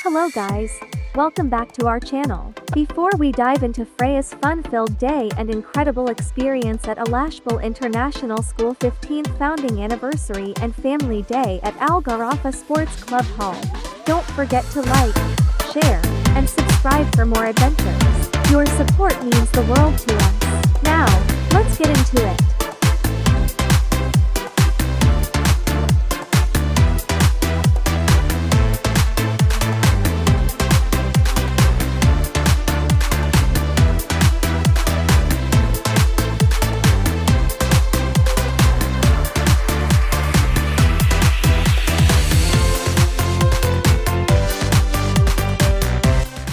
Hello guys, welcome back to our channel. Before we dive into Freya's fun-filled day and incredible experience at Alashbal International School 15th founding anniversary and family day at Gharafa Sports Club Hall, don't forget to like, share, and subscribe for more adventures. Your support means the world to us. Now, let's get into it.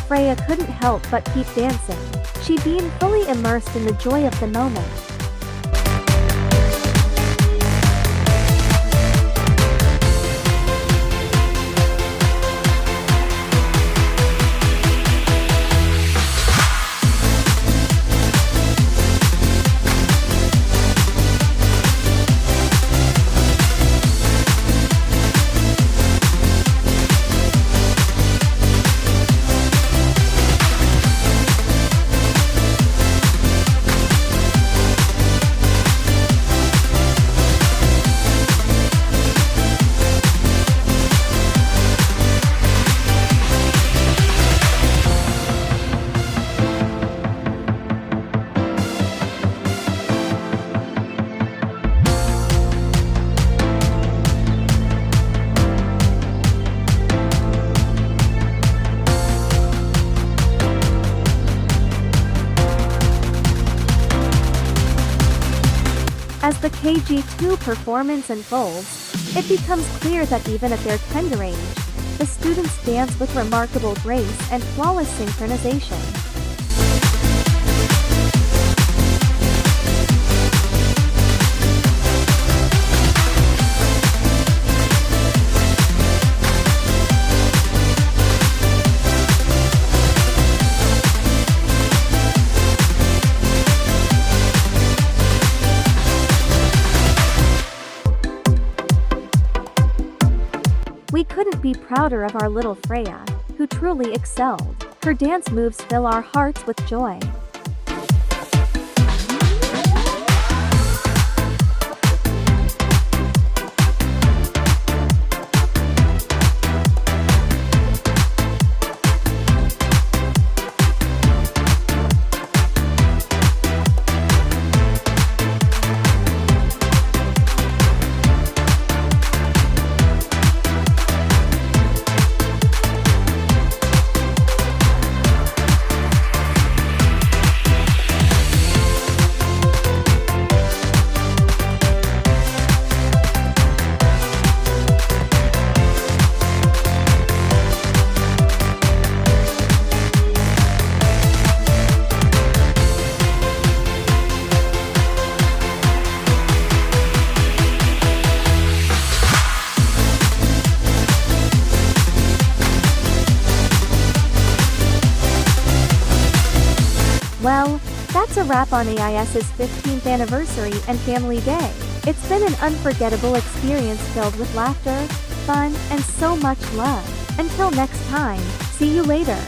Freya couldn't help but keep dancing. She being fully immersed in the joy of the moment. As the KG2 performance unfolds, it becomes clear that even at their tender age, the students dance with remarkable grace and flawless synchronization. We couldn't be prouder of our little Freya, who truly excelled. Her dance moves fill our hearts with joy. Well, that's a wrap on AIS's 15th anniversary and family day. It's been an unforgettable experience filled with laughter, fun, and so much love. Until next time, see you later.